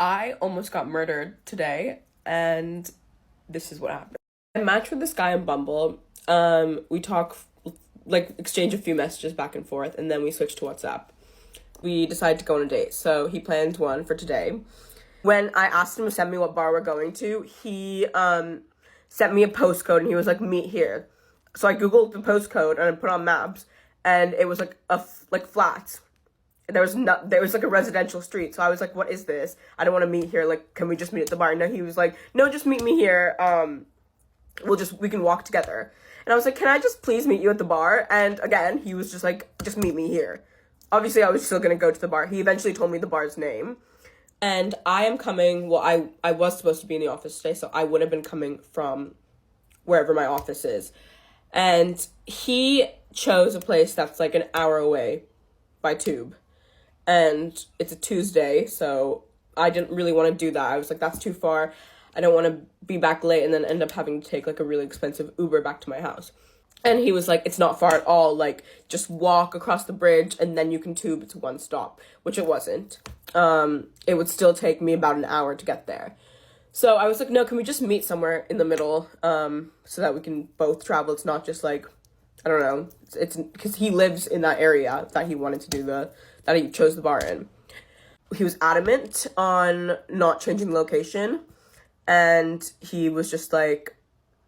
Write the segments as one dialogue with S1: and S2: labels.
S1: I almost got murdered today, and this is what happened. I matched with this guy on Bumble. We talk, like, exchange a few messages back and forth, and then we switched to WhatsApp. We decided to go on a date, so he planned one for today. When I asked him to send me what bar we're going to, he sent me a postcode, and he was like, meet here. So I googled the postcode, and I put on maps, and it was like flats. There was like a residential street, so I was like, what is this? I don't want to meet here, like, can we just meet at the bar? No, he was like, no, just meet me here, we can walk together. And I was like, can I just please meet you at the bar? And again, he was just like, just meet me here. Obviously, I was still gonna go to the bar. He eventually told me the bar's name. And I am coming, well, I was supposed to be in the office today, so I would have been coming from wherever my office is. And he chose a place that's like an hour away by tube. And it's a Tuesday, so I didn't really want to do that. I was like, that's too far. I don't want to be back late and then end up having to take like a really expensive Uber back to my house. And he was like, it's not far at all. Like, just walk across the bridge and then you can tube to one stop, which it wasn't. It would still take me about an hour to get there. So I was like, no, can we just meet somewhere in the middle, so that we can both travel? It's not just like, I don't know, it's because he lives in that area that he wanted to do that he chose the bar in. He was adamant on not changing location, and he was just like,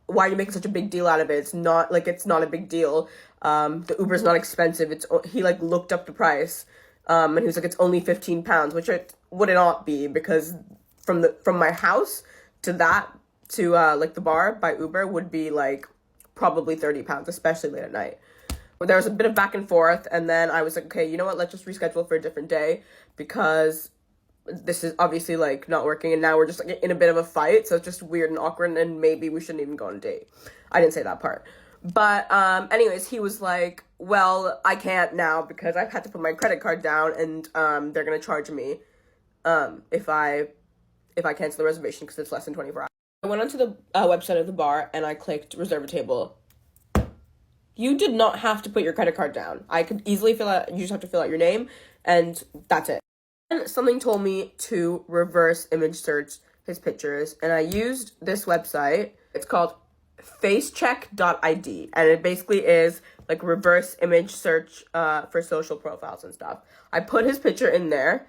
S1: why are you making such a big deal out of it? It's not a big deal. The Uber's not expensive. He like looked up the price, and he was like, it's only £15, which it would not be, because from my house to like the bar by Uber would be like probably £30, especially late at night. There was a bit of back and forth, and then I was like, okay, you know what, let's just reschedule for a different day, because this is obviously like not working, and now we're just like in a bit of a fight, so it's just weird and awkward, and maybe we shouldn't even go on a date. I didn't say that part. But anyways, he was like, well, I can't now because I've had to put my credit card down, and they're gonna charge me if I cancel the reservation because it's less than 24 hours. I went onto the website of the bar and I clicked reserve a table. You did not have to put your credit card down. I could easily you just have to fill out your name, and that's it. And something told me to reverse image search his pictures, and I used this website. It's called facecheck.id, and it basically is like reverse image search for social profiles and stuff. I put his picture in there,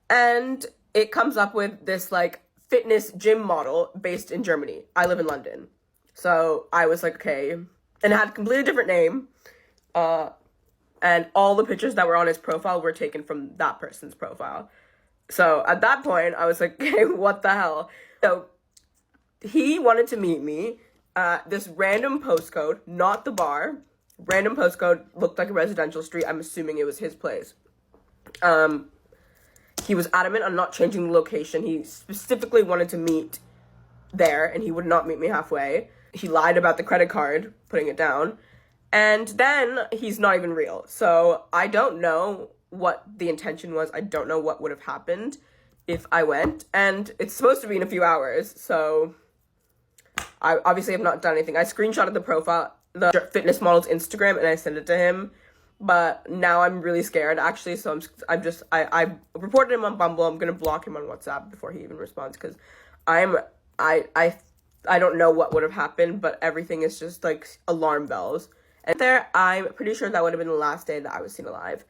S1: and it comes up with this like fitness gym model based in Germany. I live in London. So I was like, okay. And it had a completely different name. And all the pictures that were on his profile were taken from that person's profile. So at that point, I was like, okay, what the hell? So he wanted to meet me at this random postcode, not the bar. Random postcode, looked like a residential street. I'm assuming it was his place. He was adamant on not changing the location. He specifically wanted to meet there, and he would not meet me halfway. He lied about the credit card, putting it down. And then he's not even real. So I don't know what the intention was. I don't know what would have happened if I went. And it's supposed to be in a few hours. So I obviously have not done anything. I screenshotted the profile, the fitness model's Instagram, and I sent it to him. But now I'm really scared, actually. So I reported him on Bumble. I'm going to block him on WhatsApp before he even responds, because I don't know what would have happened, but everything is just like alarm bells. And there, I'm pretty sure that would have been the last day that I was seen alive.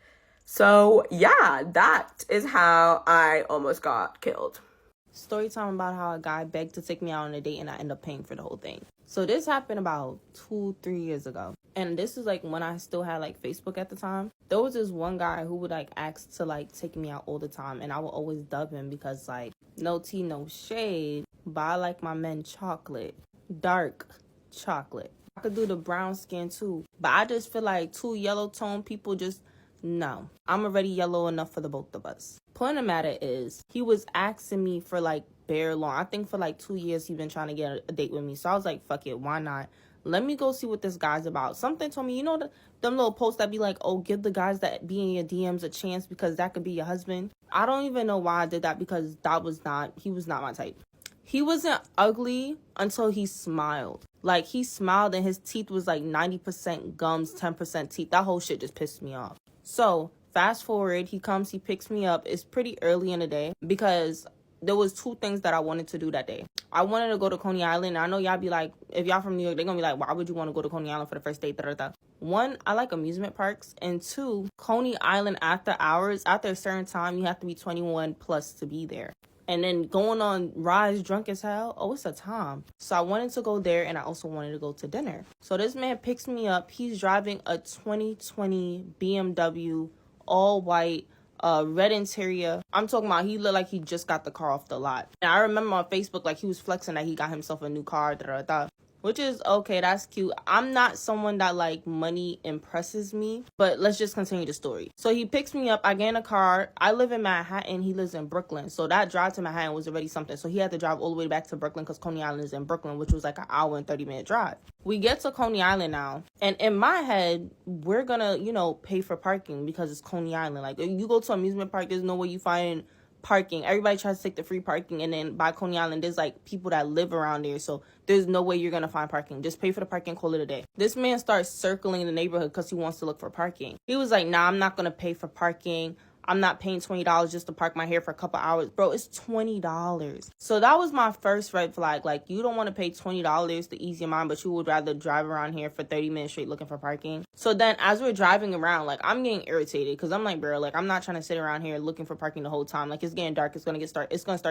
S1: So yeah, that is how I almost got killed.
S2: Story time about how a guy begged to take me out on a date and I end up paying for the whole thing. So this happened about 2-3 years ago. And this is like when I still had like Facebook at the time. There was this one guy who would like ask to like take me out all the time, and I would always dub him because like, no tea, no shade, but I like my men chocolate, dark chocolate. I could do the brown skin too, but I just feel like two yellow tone people just, no. I'm already yellow enough for the both of us. Point of matter is, he was asking me for like bare long. I think for like 2 years he been trying to get a date with me. So I was like, fuck it, why not? Let me go see what this guy's about. Something told me, you know, them little posts that be like, oh, give the guys that be in your DMs a chance because that could be your husband. I don't even know why I did that, because he was not my type. He wasn't ugly until he smiled. Like, he smiled and his teeth was like 90% gums, 10% teeth. That whole shit just pissed me off. So fast forward, he comes, he picks me up. It's pretty early in the day because there was two things that I wanted to do that day. I wanted to go to Coney Island. I know y'all be like, if y'all from New York, they're gonna be like, why would you want to go to Coney Island for the first date? One, I like amusement parks, and two, Coney Island after hours, after a certain time, you have to be 21 plus to be there. And then going on rides drunk as hell, oh, it's a time. So I wanted to go there, and I also wanted to go to dinner. So this man picks me up. He's driving a 2020 BMW, all white, red interior. I'm talking about he looked like he just got the car off the lot. And I remember on Facebook, like, he was flexing that he got himself a new car, which is okay, that's cute. I'm not someone that, like, money impresses me, but let's just continue the story. So he picks me up, I get in a car. I live in Manhattan, he lives in Brooklyn, so that drive to Manhattan was already something. So he had to drive all the way back to Brooklyn because Coney Island is in Brooklyn, which was like an hour and 30-minute drive. We get to Coney Island now, and in my head, we're gonna, pay for parking because it's Coney Island. Like, if you go to an amusement park, there's no way you find parking. Everybody tries to take the free parking, and then by Coney Island there's like people that live around there, so there's no way you're gonna find parking. Just pay for the parking, call it a day. This man starts circling the neighborhood because he wants to look for parking. He was like, nah, I'm not gonna pay for parking. I'm not paying $20 just to park my hair for a couple hours. Bro, it's $20. So that was my first red flag. Like, you don't want to pay $20 to ease your mind, but you would rather drive around here for 30 minutes straight looking for parking. So then as we're driving around, like, I'm getting irritated because I'm like, bro, like, I'm not trying to sit around here looking for parking the whole time. Like, it's getting dark. It's going to start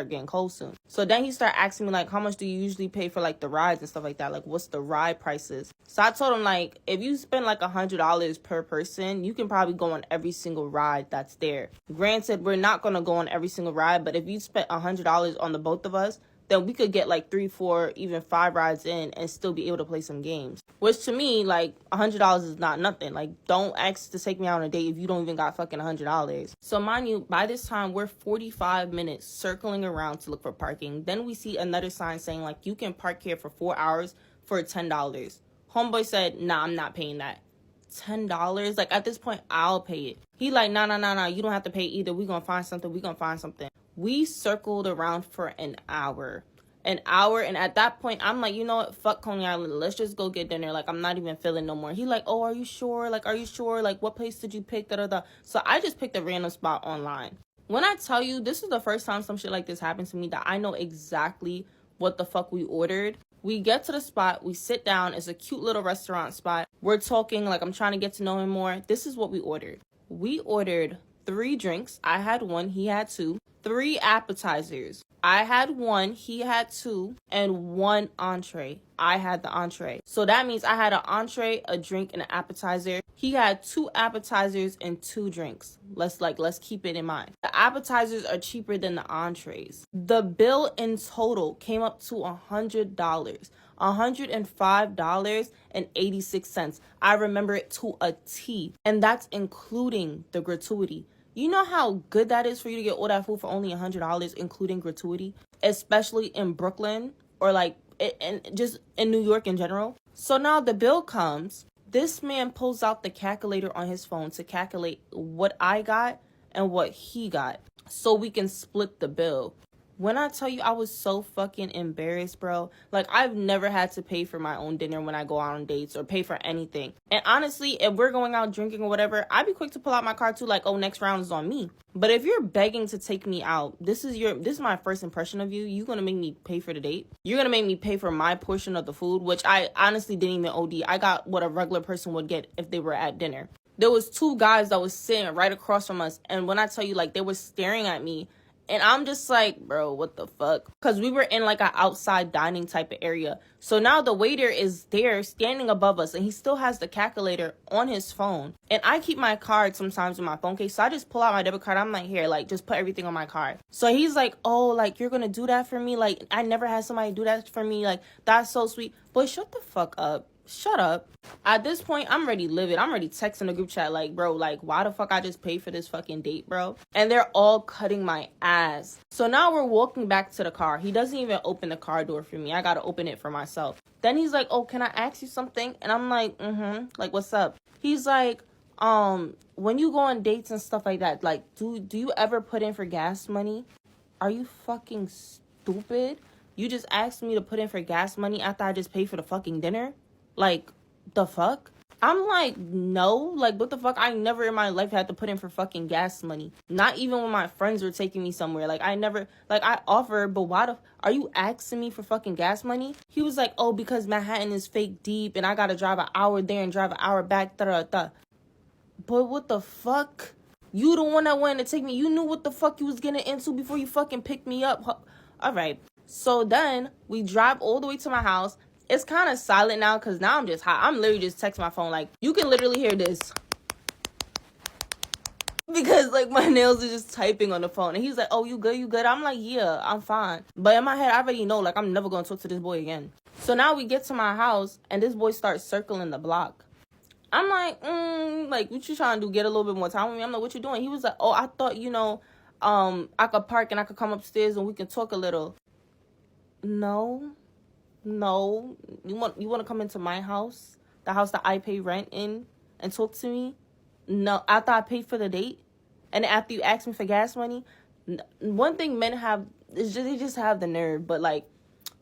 S2: getting cold soon. So then he started asking me, like, how much do you usually pay for, like, the rides and stuff like that? Like, what's the ride prices? So I told him, like, if you spend, like, $100 per person, you can probably go on every single ride that's there. Granted, we're not going to go on every single ride, but if you spent $100 on the both of us, then we could get like 3, 4, even 5 rides in and still be able to play some games. Which to me, like, $100 is not nothing. Like, don't ask to take me out on a date if you don't even got fucking $100. So mind you, by this time, we're 45 minutes circling around to look for parking. Then we see another sign saying, like, you can park here for 4 hours for $10. Homeboy said, nah, I'm not paying that. $10? Like, at this point, I'll pay it. He like, nah, you don't have to pay either. We gonna find something. We circled around for an hour, and at that point, I'm like, you know what? Fuck Coney Island. Let's just go get dinner. Like, I'm not even feeling no more. He like, oh, are you sure? Like, what place did you pick? So I just picked a random spot online. When I tell you, this is the first time some shit like this happened to me that I know exactly what the fuck we ordered. We get to the spot, we sit down. It's a cute little restaurant spot. We're talking, like, I'm trying to get to know him more. This is what we ordered. We ordered 3 drinks. I had 1, he had 2. 3 appetizers. I had 1, he had 2, and 1 entree. I had the entree. So that means I had an entree, a drink, and an appetizer. He had 2 appetizers and 2 drinks. Let's keep it in mind. The appetizers are cheaper than the entrees. The bill in total came up to $100. $105.86. I remember it to a T. And that's including the gratuity. You know how good that is for you to get all that food for only $100, including gratuity? Especially in Brooklyn or like just in New York in general. So now the bill comes. This man pulls out the calculator on his phone to calculate what I got and what he got so we can split the bill. When I tell you I was so fucking embarrassed, bro. Like, I've never had to pay for my own dinner when I go out on dates or pay for anything. And honestly, if we're going out drinking or whatever, I'd be quick to pull out my card too, like, oh, next round is on me. But if you're begging to take me out, this is my first impression of you. You're gonna make me pay for the date. You're gonna make me pay for my portion of the food, which I honestly didn't even OD. I got what a regular person would get if they were at dinner. There was 2 guys that was sitting right across from us, and when I tell you, like, they were staring at me. And I'm just like, bro, what the fuck? Because we were in like an outside dining type of area. So now the waiter is there standing above us and he still has the calculator on his phone. And I keep my card sometimes in my phone case. So I just pull out my debit card. I'm like, here, like, just put everything on my card. So he's like, oh, like, you're going to do that for me? Like, I never had somebody do that for me. Like, that's so sweet. Boy, shut the fuck up. Shut up. At this point, I'm ready livid. I'm ready texting the group chat like, bro, like, why the fuck I just paid for this fucking date, bro? And they're all cutting my ass. So now we're walking back to the car. He doesn't even open the car door for me. I gotta open it for myself. Then he's like, oh, can I ask you something? And I'm like, like, what's up? He's like, when you go on dates and stuff like that, like, do you ever put in for gas money? Are you fucking stupid? You just asked me to put in for gas money after I just paid for the fucking dinner? Like, the fuck? I'm like, no, like, what the fuck? I never in my life had to put in for fucking gas money. Not even when my friends were taking me somewhere. Like, I never, like, I offered, but why are you asking me for fucking gas money? He was like, oh, because Manhattan is fake deep and I gotta drive an hour there and drive an hour back, da-da-da. But what the fuck? You the one that wanted to take me. You knew what the fuck you was getting into before you fucking picked me up. All right. So then we drive all the way to my house. It's kind of silent now because now I'm just hot. I'm literally just texting my phone. Like, you can literally hear this. Because, like, my nails are just typing on the phone. And he's like, oh, you good? You good? I'm like, yeah, I'm fine. But in my head, I already know, like, I'm never going to talk to this boy again. So now we get to my house, and this boy starts circling the block. I'm like, like, what you trying to do? Get a little bit more time with me? I'm like, what you doing? He was like, oh, I thought, I could park and I could come upstairs and we can talk a little. No. You want to come into my house? The house that I pay rent in and talk to me? No, after I paid for the date? And after you ask me for gas money? One thing men have is they just have the nerve. But, like,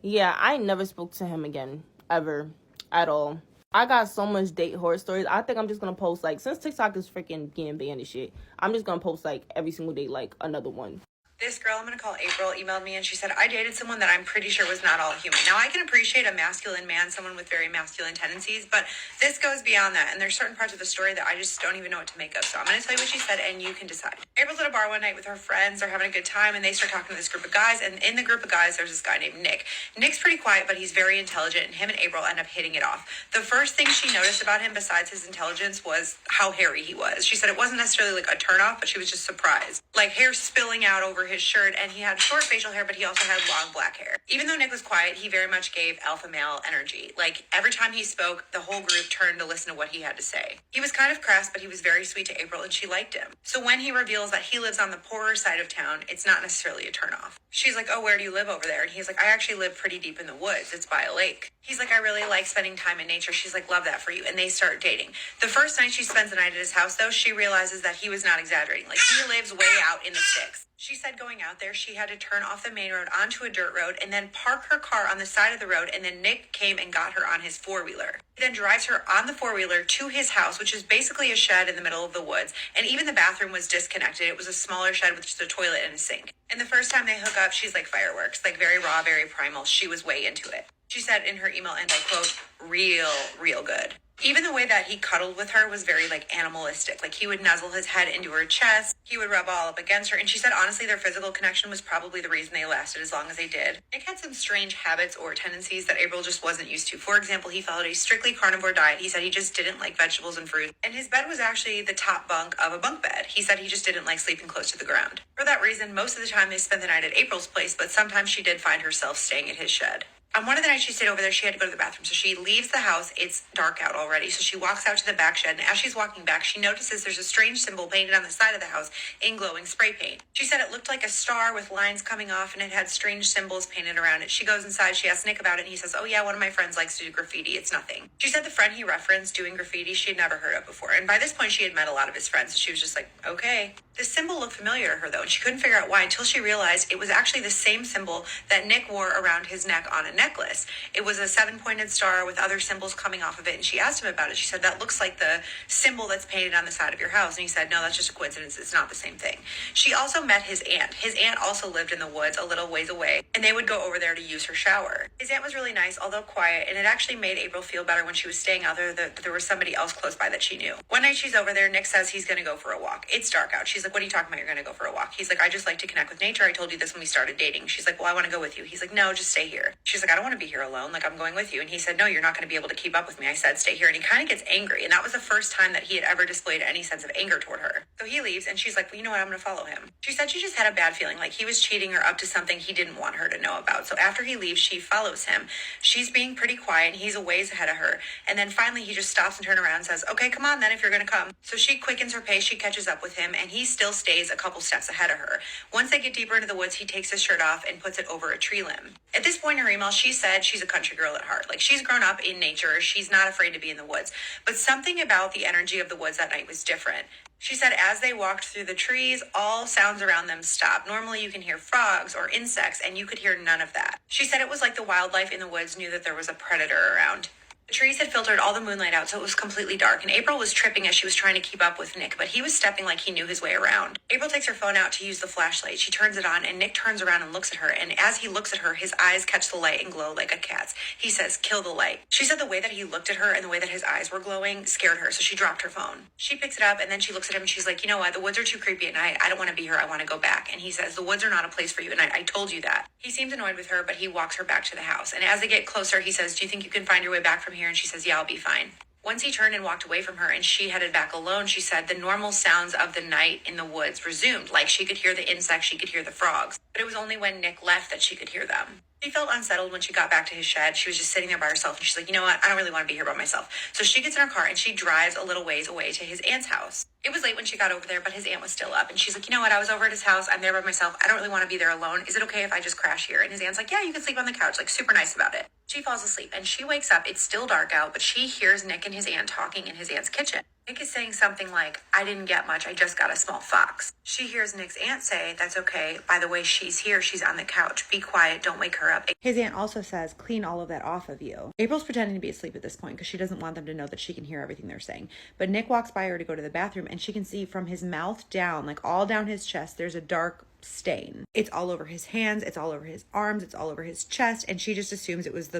S2: yeah, I never spoke to him again. Ever. At all. I got so much date horror stories. I think I'm just going to post, like, since TikTok is freaking getting banned and shit, I'm just going to post, like, every single day, like, another one.
S3: This girl I'm going to call April emailed me and she said, I dated someone that I'm pretty sure was not all human. Now, I can appreciate a masculine man, someone with very masculine tendencies, but this goes beyond that. And there's certain parts of the story that I just don't even know what to make of. So I'm going to tell you what she said and you can decide. April's at a bar one night with her friends. They're having a good time and they start talking to this group of guys. And in the group of guys, there's this guy named Nick. Nick's pretty quiet, but he's very intelligent and him and April end up hitting it off. The first thing she noticed about him besides his intelligence was how hairy he was. She said it wasn't necessarily like a turnoff, but she was just surprised. Like hair spilling out over his shirt and he had short facial hair, but he also had long black hair. Even though Nick was quiet, he very much gave alpha male energy. Like every time he spoke, the whole group turned to listen to what he had to say. He was kind of crass, but he was very sweet to April and she liked him. So when he reveals that he lives on the poorer side of town, it's not necessarily a turnoff. She's like, oh, where do you live over there? And he's like, I actually live pretty deep in the woods. It's by a lake. He's like, I really like spending time in nature. She's like, love that for you. And they start dating. The first night she spends the night at his house, though, she realizes that he was not exaggerating. Like, he lives way out in the sticks. She said going out there, she had to turn off the main road onto a dirt road and then park her car on the side of the road. And then Nick came and got her on his four-wheeler. He then drives her on the four-wheeler to his house, which is basically a shed in the middle of the woods. And even the bathroom was disconnected. It was a smaller shed with just a toilet and a sink. And the first time they hook up, she's like fireworks, like very raw, very primal. She was way into it. She said in her email, and I quote, real good. Even the way that he cuddled with her was very, like, animalistic. Like, he would nuzzle his head into her chest. He would rub all up against her. And she said, honestly, their physical connection was probably the reason they lasted as long as they did. Nick had some strange habits or tendencies that April just wasn't used to. For example, he followed a strictly carnivore diet. He said he just didn't like vegetables and fruit. And his bed was actually the top bunk of a bunk bed. He said he just didn't like sleeping close to the ground. For that reason, most of the time they spent the night at April's place, but sometimes she did find herself staying at his shed. On one of the nights she stayed over there, she had to go to the bathroom. So she leaves the house. It's dark out already. So she walks out to the back shed. And as she's walking back, she notices there's a strange symbol painted on the side of the house in glowing spray paint. She said it looked like a star with lines coming off and it had strange symbols painted around it. She goes inside. She asks Nick about it. And he says, oh, yeah, one of my friends likes to do graffiti. It's nothing. She said the friend he referenced doing graffiti she had never heard of before. And by this point, she had met a lot of his friends. So she was just like, okay. This symbol looked familiar to her, though, and she couldn't figure out why until she realized it was actually the same symbol that Nick wore around his neck on a necklace. It was a 7-pointed star with other symbols coming off of it, and she asked him about it. She said, that looks like the symbol that's painted on the side of your house. And he said, no, that's just a coincidence. It's not the same thing. She also met his aunt. His aunt also lived in the woods a little ways away, and they would go over there to use her shower. His aunt was really nice, although quiet, and it actually made April feel better when she was staying out there that there was somebody else close by that she knew. One night she's over there, Nick says he's going to go for a walk. It's dark out. She's like, what are you talking about? You're going to go for a walk. He's like, I just like to connect with nature. I told you this when we started dating. She's like, well, I want to go with you. He's like, no, just stay here. She's like, I don't want to be here alone. Like, I'm going with you. And he said, no, you're not going to be able to keep up with me. I said, stay here. And he kind of gets angry. And that was the first time that he had ever displayed any sense of anger toward her. So he leaves and she's like, well, you know what? I'm going to follow him. She said she just had a bad feeling. Like he was cheating her up to something he didn't want her to know about. So after he leaves, she follows him. She's being pretty quiet and he's a ways ahead of her. And then finally he just stops and turns around and says, okay, come on then if you're going to come. So she quickens her pace. She catches up with him and he still stays a couple steps ahead of her. Once they get deeper into the woods, he takes his shirt off and puts it over a tree limb. At this point in her email, she said she's a country girl at heart. Like she's grown up in nature. She's not afraid to be in the woods. But something about the energy of the woods that night was different. She said as they walked through the trees, all sounds around them stopped. Normally you can hear frogs or insects and you could hear none of that. She said it was like the wildlife in the woods knew that there was a predator around. The trees had filtered all the moonlight out, so it was completely dark, and April was tripping as she was trying to keep up with Nick, but he was stepping like he knew his way around. April takes her phone out to use the flashlight. She turns it on, and Nick turns around and looks at her, and as he looks at her, his eyes catch the light and glow like a cat's. He says, "Kill the light." She said the way that he looked at her and the way that his eyes were glowing scared her, so she dropped her phone. She picks it up, and then she looks at him, and she's like, "You know what? The woods are too creepy at night. I don't want to be here. I want to go back." And he says, "The woods are not a place for you at night. I told you that." He seems annoyed with her, but he walks her back to the house, and as they get closer, he says, "Do you think you can find your way back from here?" And she says, "Yeah, I'll be fine." Once he turned and walked away from her and she headed back alone, she said the normal sounds of the night in the woods resumed. Like she could hear the insects, she could hear the frogs. But it was only when Nick left that she could hear them. She felt unsettled when she got back to his shed. She was just sitting there by herself and she's like, "You know what? I don't really want to be here by myself." So she gets in her car and she drives a little ways away to his aunt's house. It was late when she got over there, but his aunt was still up. And she's like, "You know what? I was over at his house. I'm there by myself. I don't really want to be there alone. Is it okay if I just crash here?" And his aunt's like, "Yeah, you can sleep on the couch." Like super nice about it. She falls asleep and she wakes up. It's still dark out, but she hears Nick and his aunt talking in his aunt's kitchen. Nick is saying something like, "I didn't get much. I just got a small fox." She hears Nick's aunt say, "That's okay. By the way, she's here. She's on the couch. Be quiet. Don't wake her up."
S4: His aunt also says, "Clean all of that off of you." April's pretending to be asleep at this point because she doesn't want them to know that she can hear everything they're saying. But Nick walks by her to go to the bathroom and she can see from his mouth down, like all down his chest, there's a dark stain. It's all over his hands. It's all over his arms. It's all over his chest. And she just assumes it was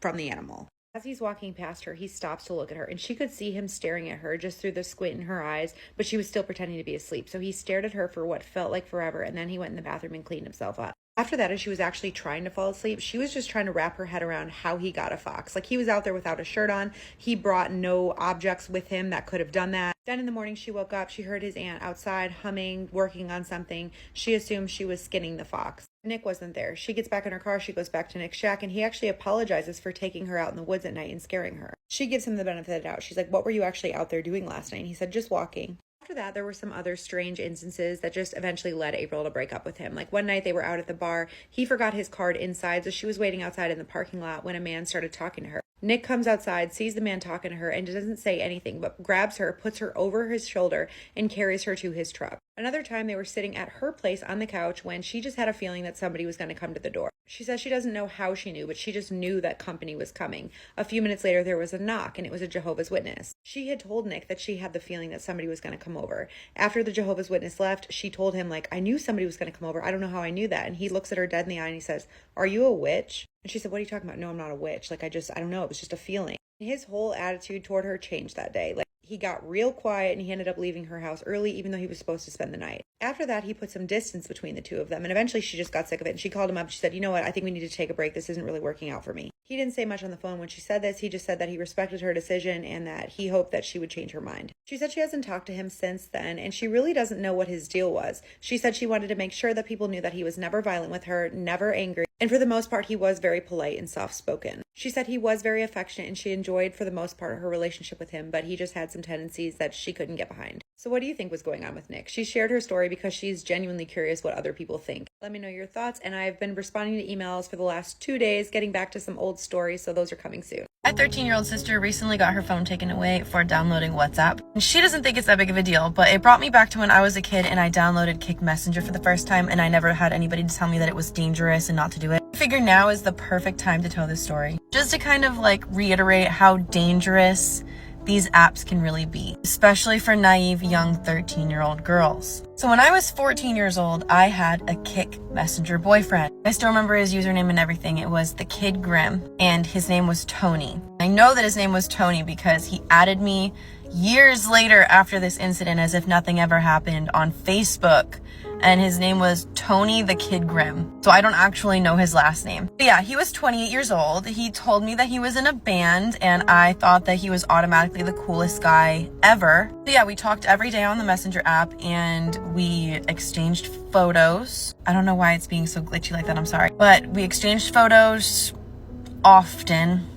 S4: from the animal. As he's walking past her, he stops to look at her, and she could see him staring at her just through the squint in her eyes, but she was still pretending to be asleep. So he stared at her for what felt like forever, and then he went in the bathroom and cleaned himself up. After that, as she was actually trying to fall asleep, she was just trying to wrap her head around how he got a fox. Like, he was out there without a shirt on. He brought no objects with him that could have done that. Then in the morning, she woke up. She heard his aunt outside humming, working on something. She assumed she was skinning the fox. Nick wasn't there. She gets back in her car. She goes back to Nick's shack, and he actually apologizes for taking her out in the woods at night and scaring her. She gives him the benefit of the doubt. She's like, "What were you actually out there doing last night?" And he said, "Just walking." After that, there were some other strange instances that just eventually led April to break up with him. Like one night they were out at the bar. He forgot his card inside, so she was waiting outside in the parking lot when a man started talking to her. Nick comes outside, sees the man talking to her, and doesn't say anything, but grabs her, puts her over his shoulder, and carries her to his truck. Another time they were sitting at her place on the couch when she just had a feeling that somebody was going to come to the door. She says she doesn't know how she knew, but she just knew that company was coming. A few minutes later, there was a knock, and it was a Jehovah's Witness. She had told Nick that she had the feeling that somebody was going to come over. After the Jehovah's Witness left, she told him, like, "I knew somebody was going to come over. I don't know how I knew that." And he looks at her dead in the eye and he says, "Are you a witch?" And she said, "What are you talking about?" "No, I'm not a witch. Like, I don't know. It was just a feeling." His whole attitude toward her changed that day. Like, he got real quiet and he ended up leaving her house early, even though he was supposed to spend the night. After that, he put some distance between the two of them, and eventually she just got sick of it, and she called him up and she said, "You know what? I think we need to take a break. This isn't really working out for me." He didn't say much on the phone when she said this. He just said that he respected her decision and that he hoped that she would change her mind. She said she hasn't talked to him since then, and she really doesn't know what his deal was. She said she wanted to make sure that people knew that he was never violent with her, never angry, and for the most part, he was very polite and soft-spoken. She said he was very affectionate, and she enjoyed, for the most part, her relationship with him, but he just had some tendencies that she couldn't get behind. So what do you think was going on with Nick? She shared her story because she's genuinely curious what other people think. Let me know your thoughts, and I've been responding to emails for the last 2 days, getting back to some old stories, so those are coming soon.
S5: My 13-year-old sister recently got her phone taken away for downloading WhatsApp. And she doesn't think it's that big of a deal, but it brought me back to when I was a kid and I downloaded Kick Messenger for the first time, and I never had anybody to tell me that it was dangerous and not to do it. I figure now is the perfect time to tell this story, just to kind of like reiterate how dangerous these apps can really be, especially for naive young 13-year-old girls. So when I was 14 years old, I had a Kick Messenger boyfriend. I still remember his username and everything. It was the Kid Grim, and his name was Tony. I know that his name was Tony because he added me years later after this incident as if nothing ever happened on Facebook. And his name was Tony the Kid Grim. So I don't actually know his last name. But yeah, he was 28 years old. He told me that he was in a band, and I thought that he was automatically the coolest guy ever. But yeah, we talked every day on the Messenger app, and we exchanged photos. I don't know why it's being so glitchy like that, I'm sorry. But we exchanged photos often.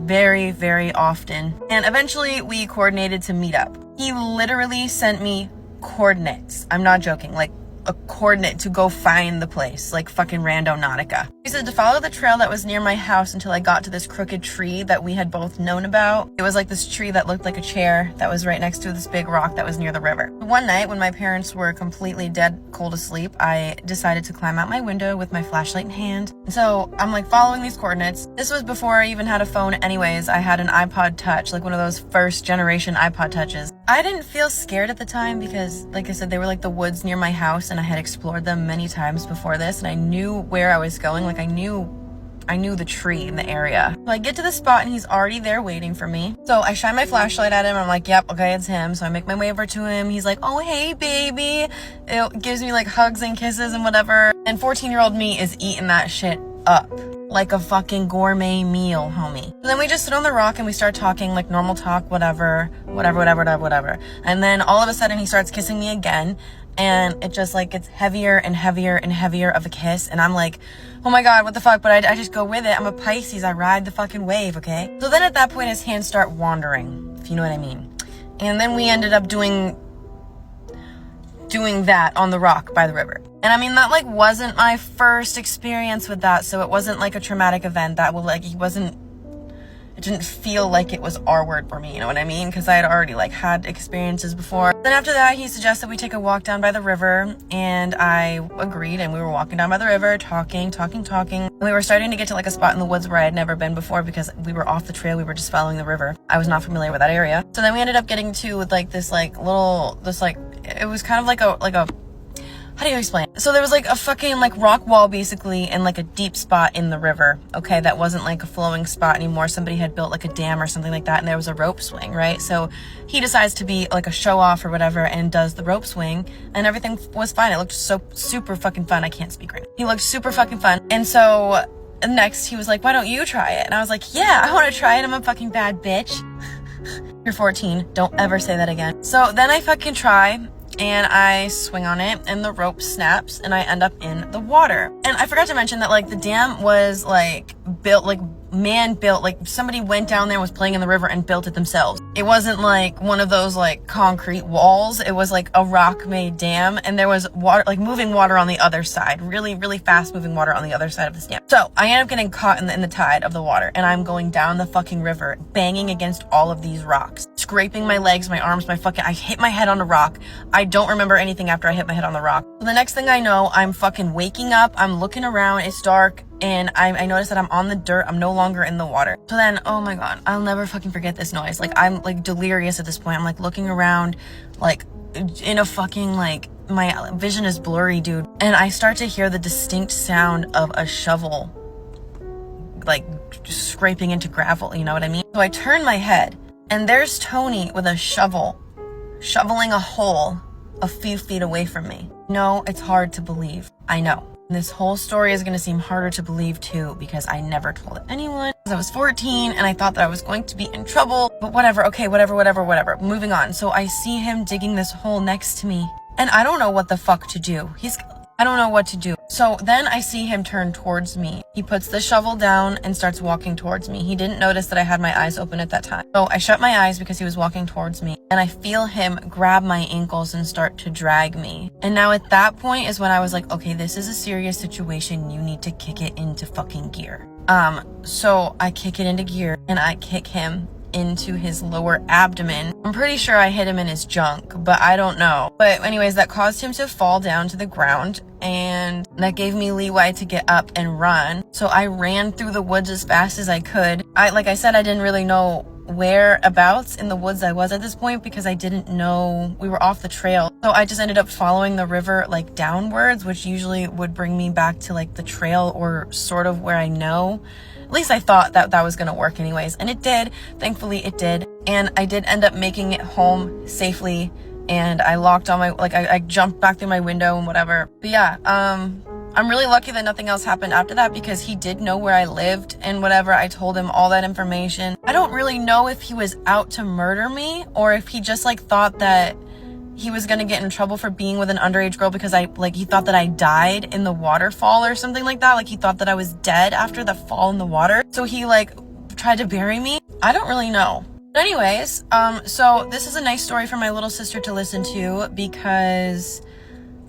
S5: Very, very often. And eventually we coordinated to meet up. He literally sent me coordinates. I'm not joking. Like, a coordinate to go find the place, like fucking Rando Nautica. He said to follow the trail that was near my house until I got to this crooked tree that we had both known about. It was like this tree that looked like a chair that was right next to this big rock that was near the river. One night when my parents were completely dead cold asleep, I decided to climb out my window with my flashlight in hand. So I'm like following these coordinates. This was before I even had a phone anyways. I had an iPod Touch, like one of those first generation iPod Touches. I didn't feel scared at the time because, like I said, they were like the woods near my house and I had explored them many times before this and I knew where I was going. Like I knew the tree in the area. So I get to the spot and he's already there waiting for me. So I shine my flashlight at him. I'm like, yep, okay, it's him. So I make my way over to him. He's like, oh, hey, baby. It gives me like hugs and kisses and whatever. And 14-year-old me is eating that shit up like a fucking gourmet meal, homie. And then we just sit on the rock and we start talking like normal talk, whatever. And then all of a sudden he starts kissing me again. And it just like gets heavier and heavier and heavier of a kiss. And I'm like, oh my God, what the fuck? But I just go with it. I'm a Pisces. I ride the fucking wave, okay? So then at that point, his hands start wandering, if you know what I mean. And then we ended up doing that on the rock by the river. And I mean, that like wasn't my first experience with that. So it wasn't like a traumatic event that will like, it didn't feel like it was R word for me, you know what I mean? Because I had already like had experiences before. Then after that, he suggested we take a walk down by the river and I agreed and we were walking down by the river, talking. And we were starting to get to like a spot in the woods where I had never been before because we were off the trail. We were just following the river. I was not familiar with that area. So then we ended up getting to like this like little, it was kind of like a how do you explain? So there was like a fucking like rock wall basically and like a deep spot in the river, okay, that wasn't like a flowing spot anymore. Somebody had built like a dam or something like that and there was a rope swing, right? So he decides to be like a show off or whatever and does the rope swing and everything was fine. It looked so super fucking fun. I can't speak right now. He looked super fucking fun. And so next he was like, why don't you try it? And I was like, yeah, I want to try it. I'm a fucking bad bitch. You're 14. Don't ever say that again. So then I fucking try and I swing on it and the rope snaps and I end up in the water. And I forgot to mention that like the dam was like built, like man built, like somebody went down there and was playing in the river and built it themselves. It wasn't like one of those like concrete walls. It was like a rock made dam and there was water, like moving water on the other side, really fast moving water on the other side of this dam. So I end up getting caught in the tide of the water and I'm going down the fucking river, banging against all of these rocks, scraping my legs, my arms, I hit my head on a rock. I don't remember anything after I hit my head on the rock. So the next thing I know, I'm fucking waking up, I'm looking around, it's dark, and I notice that I'm on the dirt, I'm no longer in the water. So then, oh my God, I'll never fucking forget this noise. Like, I'm like delirious at this point. I'm like looking around, like in a fucking like, my vision is blurry, dude. And I start to hear the distinct sound of a shovel, like scraping into gravel, you know what I mean? So I turn my head and there's Tony with a shovel, shoveling a hole a few feet away from me. No, it's hard to believe. I know. This whole story is going to seem harder to believe too because I never told anyone. I was 14 and I thought that I was going to be in trouble, but whatever. Okay, whatever. Moving on. So I see him digging this hole next to me and I don't know what the fuck to do. I don't know what to do. So then I see him turn towards me. He puts the shovel down and starts walking towards me. He didn't notice that I had my eyes open at that time. So I shut my eyes because he was walking towards me and I feel him grab my ankles and start to drag me. And now at that point is when I was like, okay, this is a serious situation. You need to kick it into fucking gear. So I kick it into gear and I kick him into his lower abdomen. I'm pretty sure I hit him in his junk, but I don't know. But anyways, that caused him to fall down to the ground and that gave me leeway to get up and run. So I ran through the woods as fast as I could. Like I said, I didn't really know whereabouts in the woods I was at this point because I didn't know we were off the trail. So I just ended up following the river like downwards, which usually would bring me back to like the trail or sort of where I know. At least I thought that that was going to work anyways. And it did. Thankfully it did. And I did end up making it home safely. And I locked on my, like I jumped back through my window and whatever. But yeah, I'm really lucky that nothing else happened after that because he did know where I lived and whatever. I told him all that information. I don't really know if he was out to murder me or if he just like thought that he was gonna get in trouble for being with an underage girl because he thought that I died in the waterfall or something like that. Like he thought that I was dead after the fall in the water. So he like tried to bury me. I don't really know. But anyways, so this is a nice story for my little sister to listen to because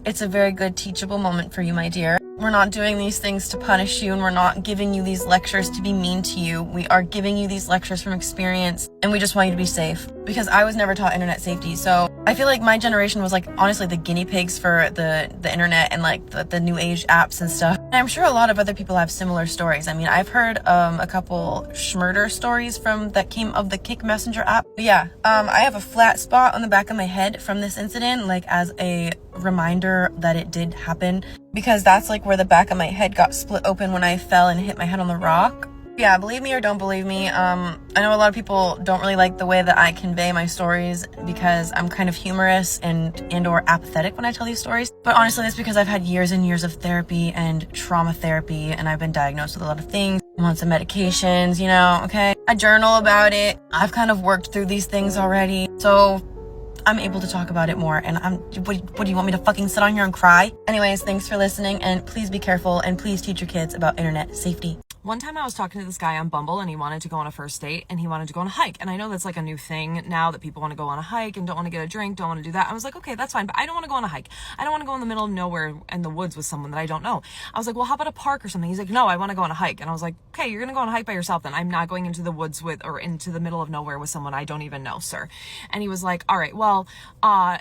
S5: It's a very good teachable moment for you, my dear. We're not doing these things to punish you, and we're not giving you these lectures to be mean to you. We are giving you these lectures from experience, and we just want you to be safe. Because I was never taught internet safety, so I feel like my generation was like honestly the guinea pigs for the internet and like the new age apps and stuff. And I'm sure a lot of other people have similar stories. I mean, I've heard a couple schmurder stories that came of the Kick Messenger app. But yeah, I have a flat spot on the back of my head from this incident, like as a reminder that it did happen, because that's like where the back of my head got split open when I fell and hit my head on the rock. Yeah, believe me or don't believe me, I know a lot of people don't really like the way that I convey my stories because I'm kind of humorous and or apathetic when I tell these stories. But honestly, that's because I've had years and years of therapy and trauma therapy, and I've been diagnosed with a lot of things. I'm on some medications, okay? I journal about it. I've kind of worked through these things already. So I'm able to talk about it more, and what do you want me to fucking sit on here and cry? Anyways, thanks for listening, and please be careful, and please teach your kids about internet safety. One time I was talking to this guy on Bumble, and he wanted to go on a first date, and he wanted to go on a hike. And I know that's like a new thing now that people want to go on a hike and don't want to get a drink, don't want to do that. I was like, okay, that's fine, but I don't want to go on a hike. I don't want to go in the middle of nowhere in the woods with someone that I don't know. I was like, well, how about a park or something? He's like, no, I want to go on a hike. And I was like, okay, you're going to go on a hike by yourself then. I'm not going into the woods or into the middle of nowhere with someone I don't even know, sir. And he was like, all right, well,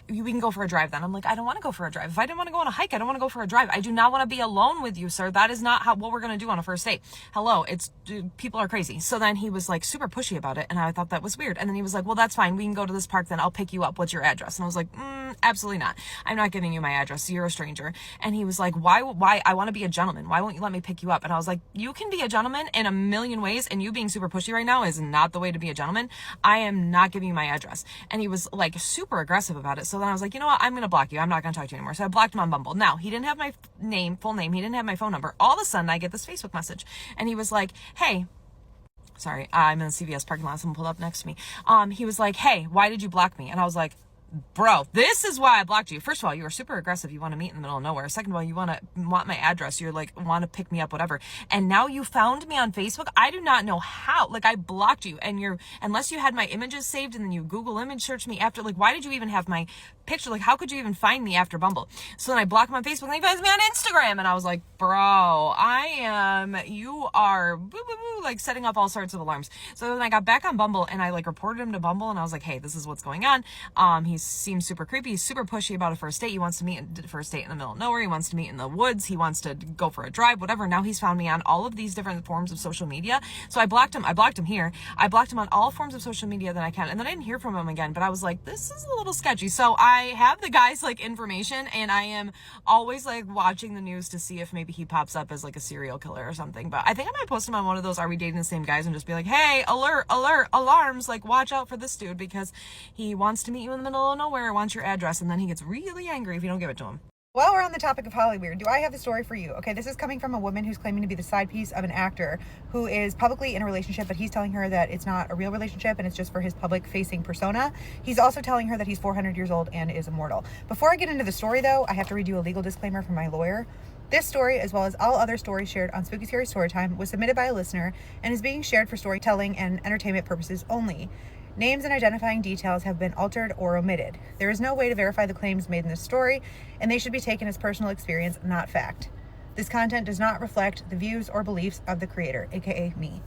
S5: we can go for a drive then. I'm like, I don't want to go for a drive. If I didn't want to go on a hike, I don't want to go for a drive. I do not want to be alone with you, sir. That is not what we're going to do on a first date. Hello, people are crazy. So then he was like super pushy about it, and I thought that was weird. And then he was like, well, that's fine, we can go to this park then, I'll pick you up, what's your address? And I was like, absolutely not, I'm not giving you my address, you're a stranger. And he was like, why I want to be a gentleman, why won't you let me pick you up? And I was like, you can be a gentleman in a million ways, and you being super pushy right now is not the way to be a gentleman. I am not giving you my address. And he was like super aggressive about it. So then I was like, you know what, I'm gonna block you, I'm not gonna talk to you anymore. So I blocked him on Bumble. Now, he didn't have my full name, he didn't have my phone number. All of a sudden I get this Facebook message, and he was like, hey, sorry, I'm in the CVS parking lot, someone pulled up next to me. He was like, hey, why did you block me? And I was like, bro, this is why I blocked you. First of all, you were super aggressive. You want to meet in the middle of nowhere. Second of all, you want my address. You're like, want to pick me up, whatever. And now you found me on Facebook. I do not know how. Like, I blocked you, and unless you had my images saved and then you Google image searched me after, like, why did you even have my picture? Like, how could you even find me after Bumble? So then I blocked him on Facebook, and he finds me on Instagram. And I was like, bro, you are boo, boo, boo, like setting up all sorts of alarms. So then I got back on Bumble, and I like reported him to Bumble, and I was like, hey, this is what's going on. He seems super creepy. He's super pushy about a first date. He wants to meet a first date in the middle of nowhere. He wants to meet in the woods. He wants to go for a drive, whatever. Now he's found me on all of these different forms of social media. So I blocked him. I blocked him here. I blocked him on all forms of social media that I can. And then I didn't hear from him again, but I was like, this is a little sketchy. So I have the guy's like information, and I am always like watching the news to see if maybe he pops up as like a serial killer or something. But I think I might post him on one of those Are We Dating the Same Guys and just be like, hey, alert, alarms, like watch out for this dude because he wants to meet you in the middle of nowhere, wants your address, and then he gets really angry if you don't give it to him.
S4: While we're on the topic of Hollyweird, do I have a story for you? Okay, this is coming from a woman who's claiming to be the side piece of an actor who is publicly in a relationship, but he's telling her that it's not a real relationship and it's just for his public-facing persona. He's also telling her that he's 400 years old and is immortal. Before I get into the story, though, I have to read you a legal disclaimer from my lawyer. This story, as well as all other stories shared on Spooky Scary Storytime, was submitted by a listener and is being shared for storytelling and entertainment purposes only. Names and identifying details have been altered or omitted. There is no way to verify the claims made in this story, and they should be taken as personal experience, not fact. This content does not reflect the views or beliefs of the creator, aka me.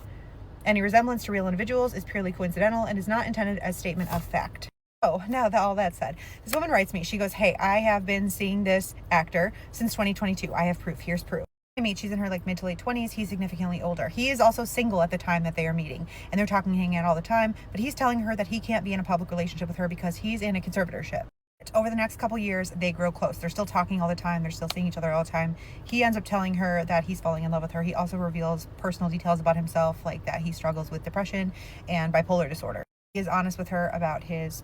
S4: Any resemblance to real individuals is purely coincidental and is not intended as statement of fact. Oh, now that all that said, this woman writes me. She goes, hey, I have been seeing this actor since 2022. I have proof. Here's proof. She's in her like mid to late 20s. He's significantly older. He is also single at the time that they are meeting, and they're talking, hanging out all the time, but he's telling her that he can't be in a public relationship with her because he's in a conservatorship. Over the next couple years, they grow close. They're still talking all the time. They're still seeing each other all the time. He ends up telling her that he's falling in love with her. He also reveals personal details about himself, like that he struggles with depression and bipolar disorder. He is honest with her about his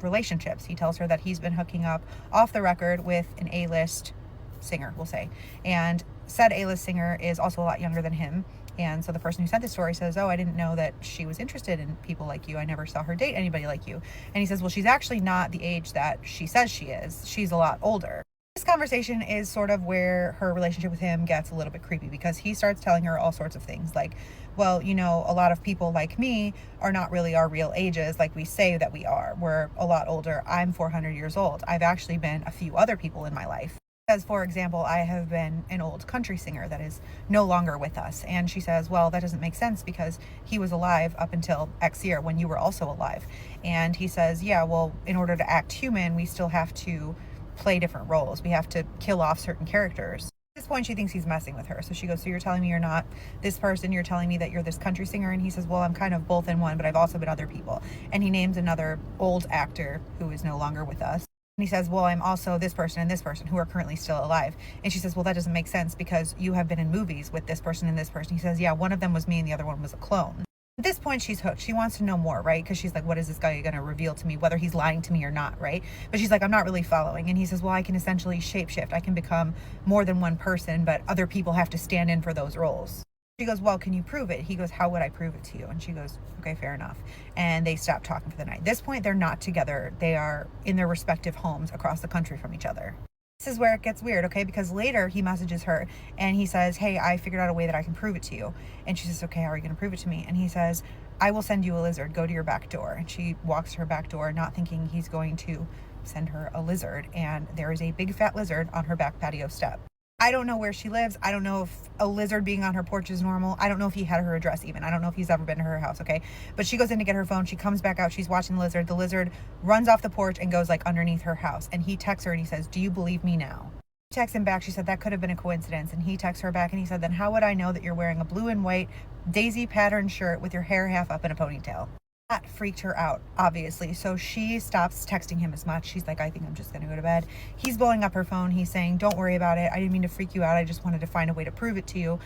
S4: relationships. He tells her that he's been hooking up off the record with an A-list singer, we'll say, and said A-list singer is also a lot younger than him. And so the person who sent this story says, oh, I didn't know that she was interested in people like you. I never saw her date anybody like you. And he says, well, she's actually not the age that she says she is. She's a lot older. This conversation is sort of where her relationship with him gets a little bit creepy, because he starts telling her all sorts of things like, well, you know, a lot of people like me are not really our real ages like we say that we are. We're a lot older. I'm 400 years old. I've actually been a few other people in my life. As for example, I have been an old country singer that is no longer with us. And she says, well, that doesn't make sense because he was alive up until X year when you were also alive. And he says, yeah, well, in order to act human, we still have to play different roles. We have to kill off certain characters. At this point, she thinks he's messing with her. So she goes, so you're telling me you're not this person, you're telling me that you're this country singer? And he says, well, I'm kind of both in one, but I've also been other people. And he names another old actor who is no longer with us. And he says, well, I'm also this person and this person who are currently still alive. And she says, well, that doesn't make sense because you have been in movies with this person and this person. He says, yeah, one of them was me and the other one was a clone. At this point, she's hooked. She wants to know more, right? Because she's like, what is this guy going to reveal to me, whether he's lying to me or not, right? But she's like, I'm not really following. And he says, well, I can essentially shapeshift. I can become more than one person, but other people have to stand in for those roles. She goes, well, can you prove it? He goes, how would I prove it to you? And she goes, okay, fair enough. And they stop talking for the night. At this point, they're not together. They are in their respective homes across the country from each other. This is where it gets weird, okay? Because later he messages her and he says, hey, I figured out a way that I can prove it to you. And she says, okay, how are you going to prove it to me? And he says, I will send you a lizard. Go to your back door. And she walks to her back door, not thinking he's going to send her a lizard. And there is a big fat lizard on her back patio step. I don't know where she lives. I don't know if a lizard being on her porch is normal. I don't know if he had her address even. I don't know if he's ever been to her house, okay? But she goes in to get her phone. She comes back out. She's watching the lizard. The lizard runs off the porch and goes like underneath her house. And he texts her and he says, do you believe me now? She texts him back. She said, that could have been a coincidence. And he texts her back and he said, then how would I know that you're wearing a blue and white daisy patterned shirt with your hair half up in a ponytail? That freaked her out, obviously. So she stops texting him as much. She's like, I think I'm just going to go to bed. He's blowing up her phone. He's saying, don't worry about it. I didn't mean to freak you out. I just wanted to find a way to prove it to you.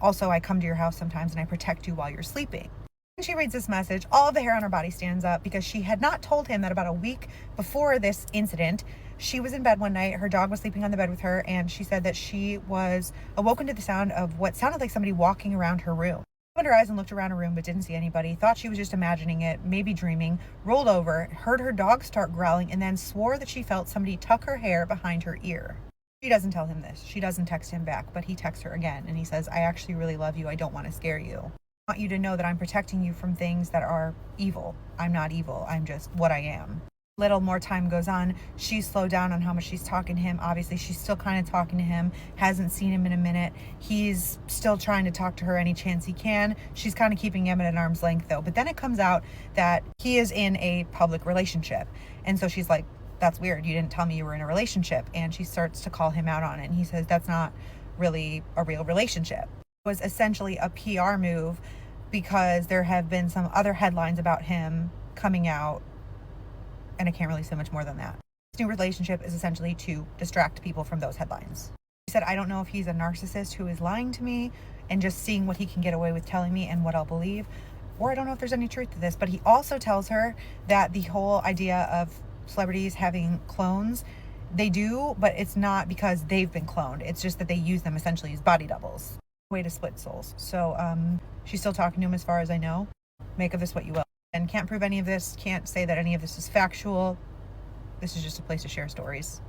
S4: Also, I come to your house sometimes and I protect you while you're sleeping. When she reads this message, all of the hair on her body stands up because she had not told him that about a week before this incident, she was in bed one night. Her dog was sleeping on the bed with her. And she said that she was awoken to the sound of what sounded like somebody walking around her room. Opened her eyes and looked around her room but didn't see anybody, thought she was just imagining it, maybe dreaming, rolled over, heard her dog start growling, and then swore that she felt somebody tuck her hair behind her ear. She doesn't tell him this. She doesn't text him back, but he texts her again and he says, I actually really love you. I don't want to scare you. I want you to know that I'm protecting you from things that are evil. I'm not evil. I'm just what I am. Little more time goes on. She's slowed down on how much she's talking to him. Obviously, she's still kind of talking to him. Hasn't seen him in a minute. He's still trying to talk to her any chance he can. She's kind of keeping him at an arm's length, though. But then it comes out that he is in a public relationship. And so she's like, that's weird. You didn't tell me you were in a relationship. And she starts to call him out on it. And he says, that's not really a real relationship. It was essentially a PR move because there have been some other headlines about him coming out. And I can't really say much more than that. This new relationship is essentially to distract people from those headlines. He said, I don't know if he's a narcissist who is lying to me and just seeing what he can get away with telling me and what I'll believe, or I don't know if there's any truth to this. But he also tells her that the whole idea of celebrities having clones, they do, but it's not because they've been cloned. It's just that they use them essentially as body doubles. Way to split souls. So she's still talking to him as far as I know. Make of this what you will. And can't prove any of this, can't say that any of this is factual. This is just a place to share stories.